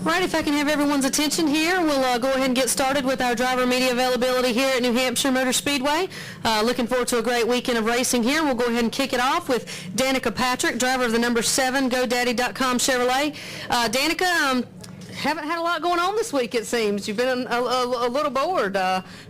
Right, if I can have everyone's attention here, we'll go ahead and get started with our driver media availability here at New Hampshire Motor Speedway. Looking forward to a great weekend of racing here. We'll go ahead and kick it off with Danica Patrick, driver of the number 7 GoDaddy.com Chevrolet. Danica, haven't had a lot going on this week, it seems. You've been a little bored.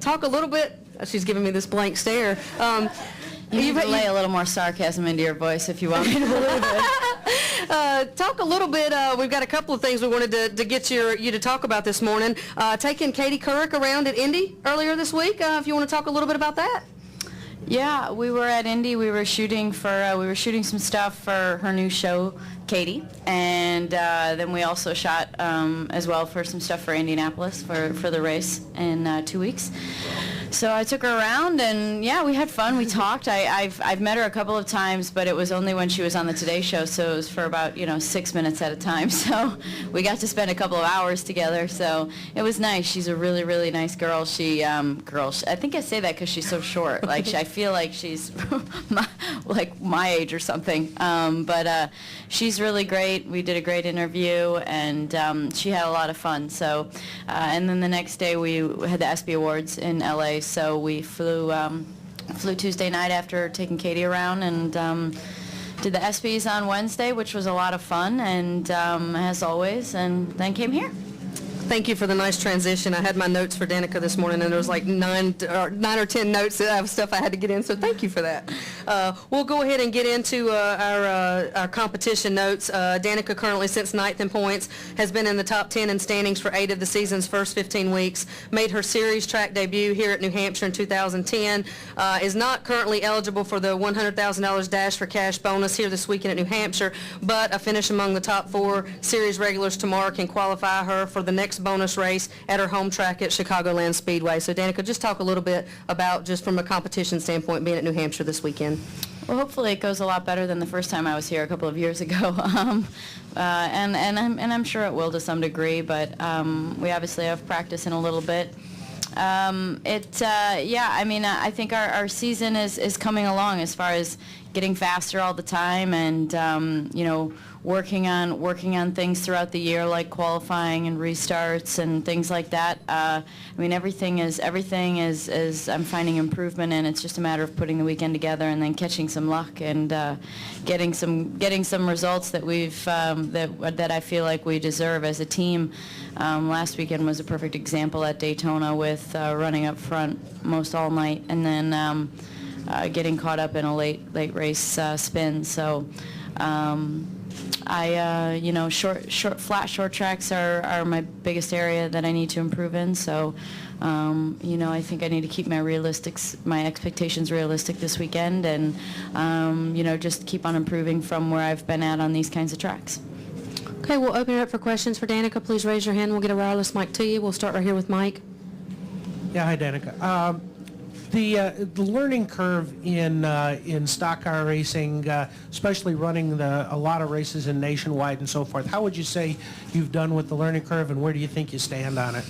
Talk a little bit. She's giving me this blank stare. You need to lay a little more sarcasm into your voice if you want me to believe it. Talk a little bit, we've got a couple of things we wanted to get you to talk about this morning. Taking Katie Couric around at Indy earlier this week, if you want to talk a little bit about that. Yeah, we were at Indy. We were shooting some stuff for her new show, Katie, and then we also shot as well for some stuff for Indianapolis for the race in 2 weeks. So I took her around, and yeah, we had fun. We talked. I've met her a couple of times, but it was only when she was on the Today Show, so it was for about 6 minutes at a time. So we got to spend a couple of hours together. So it was nice. She's a really, really nice girl. I think I say that because she's so short. Like I feel like she's my age or something. But she's really great. We did a great interview, and she had a lot of fun. So and then the next day we had the ESPY Awards in LA. So we flew Tuesday night after taking Katie around, and did the ESPYs on Wednesday, which was a lot of fun, and as always, and then came here. Thank you for the nice transition. I had my notes for Danica this morning, and there was like 9 or 10 notes of stuff I had to get in, so thank you for that. We'll go ahead and get into our competition notes. Danica currently, since 9th in points, has been in the top 10 in standings for 8 of the season's first 15 weeks, made her series track debut here at New Hampshire in 2010, is not currently eligible for the $100,000 Dash for Cash bonus here this weekend at New Hampshire, but a finish among the top 4 series regulars tomorrow can qualify her for the next bonus race at her home track at Chicagoland Speedway. So Danica, just talk a little bit about, just from a competition standpoint, being at New Hampshire this weekend. Well, hopefully it goes a lot better than the first time I was here a couple of years ago, and I'm sure it will to some degree. But we obviously have practice in a little bit. I think our season is coming along as far as getting faster all the time, and working on things throughout the year, like qualifying and restarts and things like that. Everything is I'm finding improvement, and it's just a matter of putting the weekend together and then catching some luck and getting some results that that I feel like we deserve as a team. Last weekend was a perfect example at Daytona with running up front most all night, and then getting caught up in a late race spin. So short tracks are my biggest area that I need to improve in. So, I think I need to keep my expectations realistic this weekend, and just keep on improving from where I've been at on these kinds of tracks. Okay, we'll open it up for questions for Danica. Please raise your hand. We'll get a wireless mic to you. We'll start right here with Mike. Yeah, hi, Danica. The learning curve in stock car racing, especially running a lot of races in Nationwide and so forth, how would you say you've done with the learning curve, and where do you think you stand on it?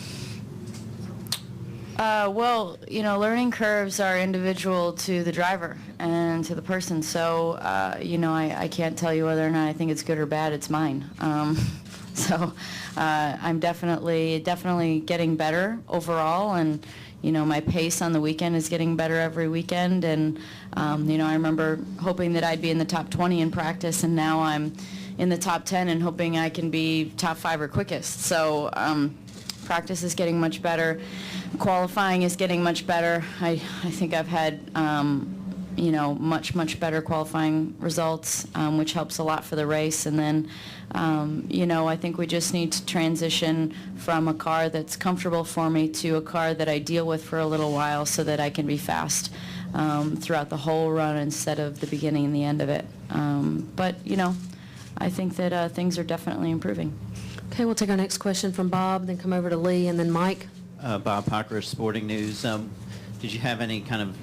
Learning curves are individual to the driver and to the person. So, I can't tell you whether or not I think it's good or bad. It's mine. I'm definitely getting better overall, and my pace on the weekend is getting better every weekend, and I remember hoping that I'd be in the top 20 in practice, and now I'm in the top 10 and hoping I can be top 5 or quickest. So practice is getting much better. Qualifying is getting much better. I think I've had much better qualifying results, which helps a lot for the race. And then I think we just need to transition from a car that's comfortable for me to a car that I deal with for a little while, so that I can be fast throughout the whole run instead of the beginning and the end of it. But I think that things are definitely improving. Okay, we'll take our next question from Bob, then come over to Lee, and then Mike. Bob Parker, Sporting News. Did you have any kind of,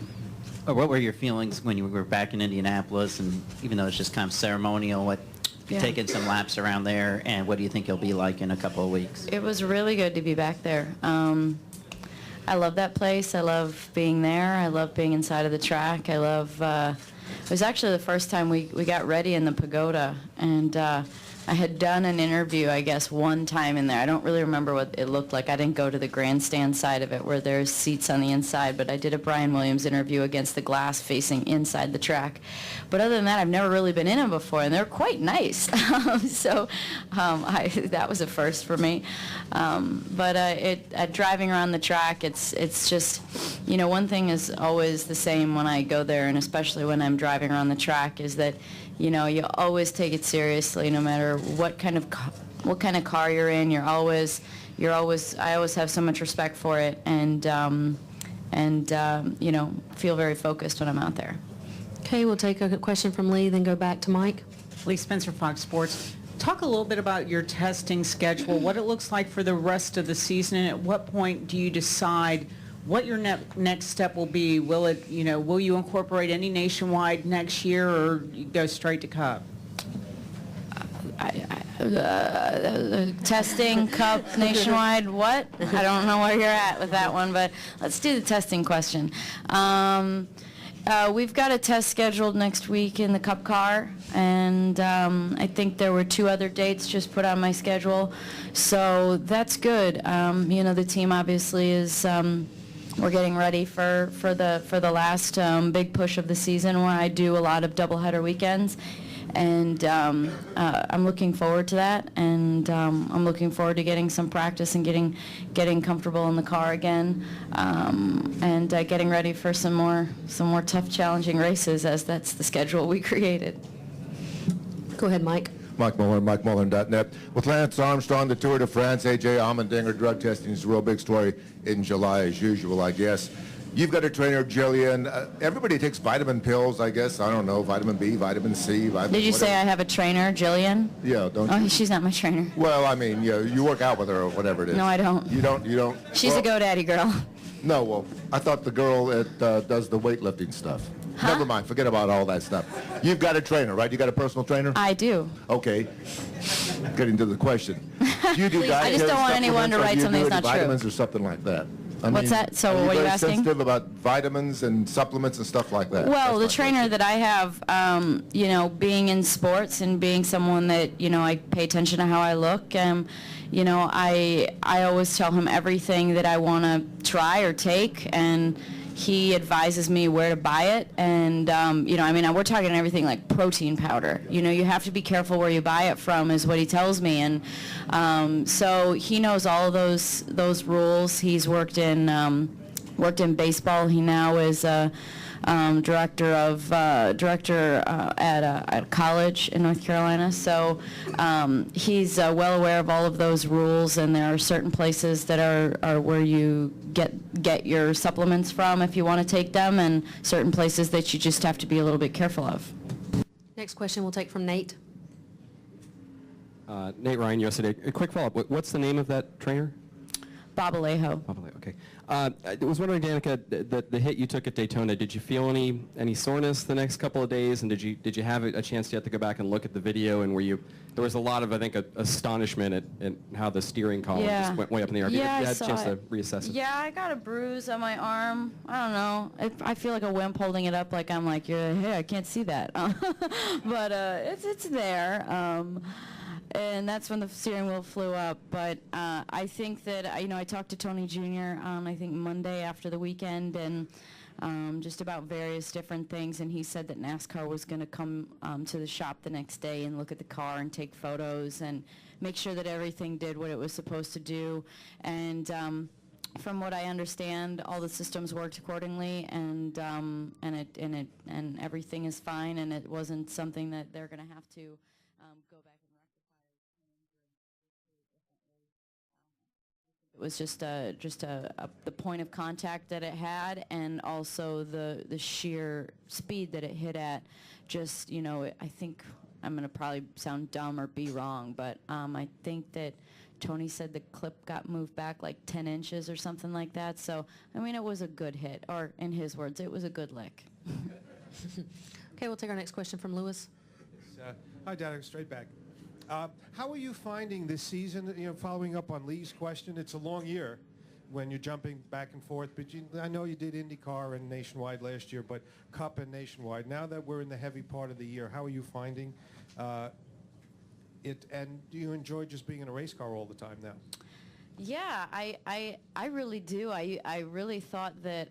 or what were your feelings when you were back in Indianapolis, and even though it's just kind of ceremonial, taking some laps around there, and what do you think it'll be like in a couple of weeks? It was really good to be back there. I love that place. I love being there. I love being inside of the track. I love it was actually the first time we got ready in the pagoda, and I had done an interview, I guess, one time in there. I don't really remember what it looked like. I didn't go to the grandstand side of it where there's seats on the inside, but I did a Brian Williams interview against the glass facing inside the track. But other than that, I've never really been in them before, and they're quite nice. That was a first for me. But driving around the track, it's just, you know, one thing is always the same when I go there, and especially when I'm driving around the track, is that, you know, you always take it seriously, no matter what kind of car you're in. I always have so much respect for it, and you know, feel very focused when I'm out there. Okay, we'll take a question from Lee, then go back to Mike. Lee Spencer, Fox Sports. Talk a little bit about your testing schedule, what it looks like for the rest of the season, and at what point do you decide what your next step will be? Will it, you know, will you incorporate any nationwide next year, or you go straight to Cup? Testing, Cup, nationwide, what? I don't know where you're at with that one, but let's do the testing question. We've got a test scheduled next week in the Cup car, and I think there were 2 other dates just put on my schedule, so that's good. You know, the team obviously is, we're getting ready for the last big push of the season, where I do a lot of doubleheader weekends, and I'm looking forward to that, and I'm looking forward to getting some practice and getting comfortable in the car again, and getting ready for some more tough, challenging races, as that's the schedule we created. Go ahead, Mike. Mike Muller, MikeMuller.net. With Lance Armstrong, the Tour de France, A.J. Allmendinger, drug testing is a real big story in July, as usual, I guess. You've got a trainer, Jillian. Everybody takes vitamin pills, I guess. I don't know, vitamin B, vitamin C, vitamin... Did you say I have a trainer, Jillian? Yeah, don't you? Oh, she's not my trainer. Well, I mean, you work out with her or whatever it is. No, I don't. You don't? She's a GoDaddy girl. No, well, I thought the girl that does the weightlifting stuff. Huh? Never mind, forget about all that stuff. You've got a trainer, right? You got a personal trainer? I do. Okay. Getting to the question. Do you do I just don't want anyone to write something that's not true. Vitamins or something like that? What's that? So what are you asking? Are you very sensitive about vitamins and supplements and stuff like that? Well, the trainer that I have, you know, being in sports and being someone that, you know, I pay attention to how I look, you know, I always tell him everything that I want to try or take, and he advises me where to buy it, and you know, I mean, we're talking everything like protein powder. You know, you have to be careful where you buy it from, is what he tells me, and so he knows all of those rules. He's worked in baseball. He now is director at a college in North Carolina. So he's well aware of all of those rules, and there are certain places that are where you get your supplements from if you want to take them, and certain places that you just have to be a little bit careful of. Next question we'll take from Nate. Nate Ryan, USA Today. A quick follow-up. What's the name of that trainer? Bob Alejo. Bob Alejo, okay. I was wondering, Danica, the hit you took at Daytona, did you feel any soreness the next couple of days, and did you have a chance yet to go back and look at the video, and there was a lot of, I think, astonishment at how the steering column just went way up in the air. Yeah, you had a chance to reassess it? Yeah, I got a bruise on my arm. I don't know. I feel like a wimp holding it up, like I'm like, hey, I can't see that. But it's there. And that's when the steering wheel flew up. But I think that, you know, I talked to Tony Jr. on, I think, Monday after the weekend, and just about various different things, and he said that NASCAR was going to come to the shop the next day and look at the car and take photos and make sure that everything did what it was supposed to do. And from what I understand, all the systems worked accordingly, and everything is fine, and it wasn't something that they're going to have to go back and rectify. It was just the point of contact that it had, and also the sheer speed that it hit at. Just, you know, I think I'm going to probably sound dumb or be wrong, but I think that Tony said the clip got moved back like 10 inches or something like that. So, I mean, it was a good hit, or in his words, it was a good lick. Okay, we'll take our next question from Lewis. Hi, Danica, straight back. How are you finding this season, you know, following up on Lee's question? It's a long year. when you're jumping back and forth, but I know you did IndyCar and Nationwide last year, but Cup and Nationwide. Now that we're in the heavy part of the year, how are you finding it, and do you enjoy just being in a race car all the time now? Yeah, I really do. I really thought that,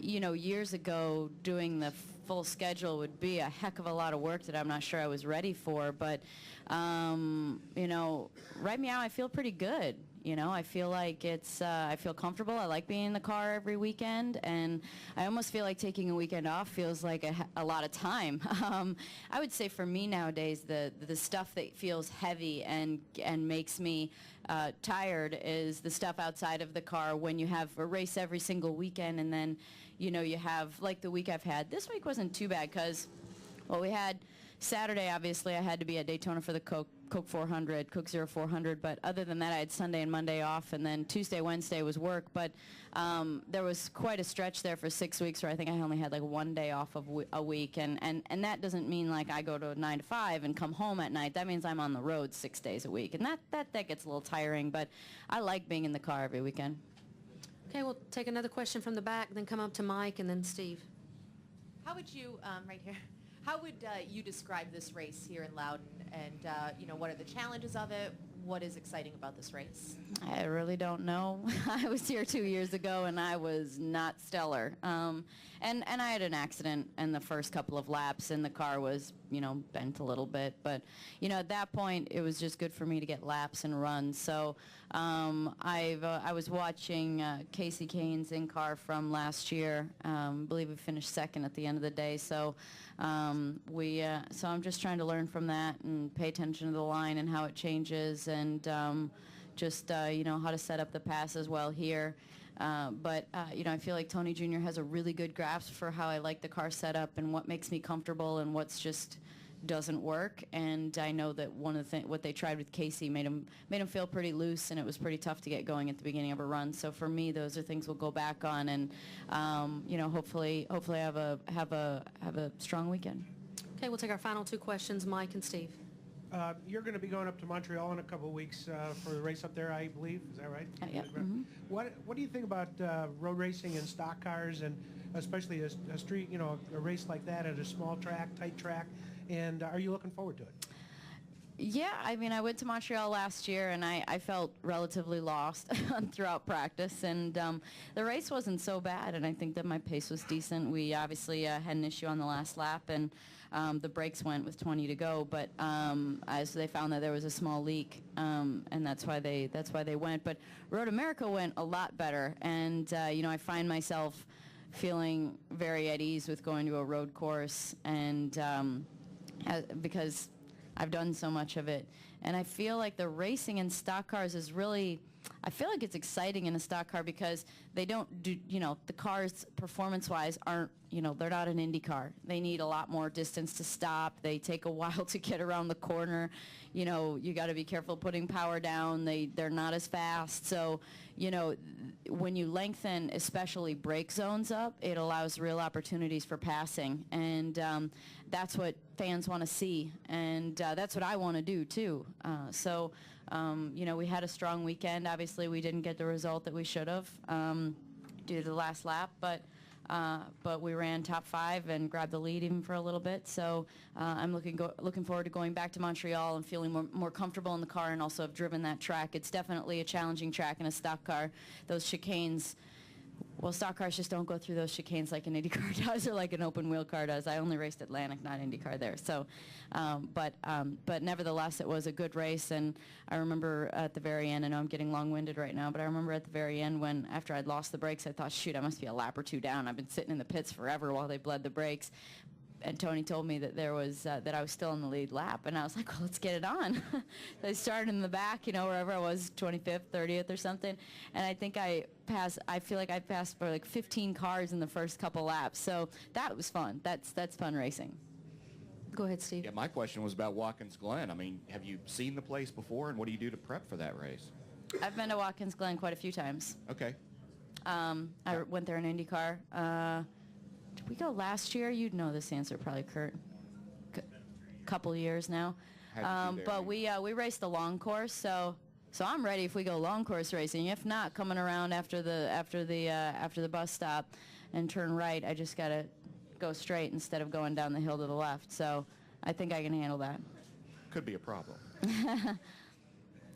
years ago doing the full schedule would be a heck of a lot of work that I'm not sure I was ready for. But, right now I feel pretty good. I feel like I feel comfortable. I like being in the car every weekend, and I almost feel like taking a weekend off feels like a lot of time. I would say for me nowadays, the stuff that feels heavy and makes me tired is the stuff outside of the car when you have a race every single weekend, and then, you have, like the week I've had. This week wasn't too bad because, well, we had Saturday, obviously, I had to be at Daytona for the Coke 400, Coke 0400, but other than that, I had Sunday and Monday off, and then Tuesday, Wednesday was work, but there was quite a stretch there for 6 weeks where I think I only had like one day off of a week, and that doesn't mean like I go to 9 to 5 and come home at night. That means I'm on the road 6 days a week, and that gets a little tiring, but I like being in the car every weekend. Okay, we'll take another question from the back, then come up to Mike, and then Steve. How would you, right here, how would you describe this race here in Loudon, and what are the challenges of it? What is exciting about this race? I really don't know. I was here 2 years ago, and I was not stellar. And I had an accident in the first couple of laps, and the car was, bent a little bit. But, at that point, it was just good for me to get laps and runs. So I was watching Casey Kane's in-car from last year. I believe we finished second at the end of the day. So so I'm just trying to learn from that and pay attention to the line and how it changes, and just how to set up the passes well here. But I feel like Tony Jr. has a really good grasp for how I like the car setup and what makes me comfortable and what's just doesn't work. And I know that one of the what they tried with Casey made him feel pretty loose, and it was pretty tough to get going at the beginning of a run. So for me, those are things we'll go back on, and hopefully have a strong weekend. Okay, we'll take our final two questions, Mike and Steve. You're going to be going up to Montreal in a couple of weeks for the race up there, I believe. Is that right? Yeah. Mm-hmm. What do you think about road racing and stock cars, and especially a street, a race like that at a small track, tight track? And are you looking forward to it? Yeah, I went to Montreal last year, and I felt relatively lost throughout practice, and the race wasn't so bad, and I think that my pace was decent. We obviously had an issue on the last lap, and the brakes went with 20 to go, but as they found that there was a small leak, and that's why they went. But Road America went a lot better, and I find myself feeling very at ease with going to a road course, and because I've done so much of it, and I feel like the racing in stock cars is really, I feel like it's exciting in a stock car because they don't do, the cars performance-wise aren't, they're not an Indy car. They need a lot more distance to stop. They take a while to get around the corner. You got to be careful putting power down. They're not as fast. So, when you lengthen, especially brake zones up, it allows real opportunities for passing, and that's what fans want to see, and that's what I want to do too. So, we had a strong weekend. Obviously, we didn't get the result that we should have due to the last lap, but we ran top 5 and grabbed the lead even for a little bit. So I'm looking forward to going back to Montreal and feeling more comfortable in the car, and also have driven that track. It's definitely a challenging track in a stock car. Those chicanes, well, stock cars just don't go through those chicanes like an Indy car does, or like an open wheel car does. I only raced Atlantic, not Indy car there. So, but nevertheless, it was a good race. And I remember at the very end, I know I'm getting long-winded right now, but I remember at the very end when, after I'd lost the brakes, I thought, shoot, I must be a lap or two down. I've been sitting in the pits forever while they bled the brakes. And Tony told me that there was that I was still in the lead lap, and I was like, well, let's get it on. So I started in the back, wherever I was, 25th, 30th or something, and I think I feel like I passed for like 15 cars in the first couple laps. So that was fun. That's fun racing. Go ahead, Steve. Yeah, my question was about Watkins Glen. Have you seen the place before, and what do you do to prep for that race? I've been to Watkins Glen quite a few times. Okay. I went there in IndyCar. Did we go last year? You'd know this answer probably, Kurt. Couple years now. But we raced the long course, so So I'm ready if we go long course racing. If not, coming around after the bus stop and turn right, I just got to go straight instead of going down the hill to the left. So I think I can handle that. Could be a problem.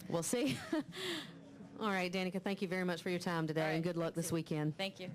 We'll see. All right, Danica, thank you very much for your time today, All right, and good luck this weekend. Thank you.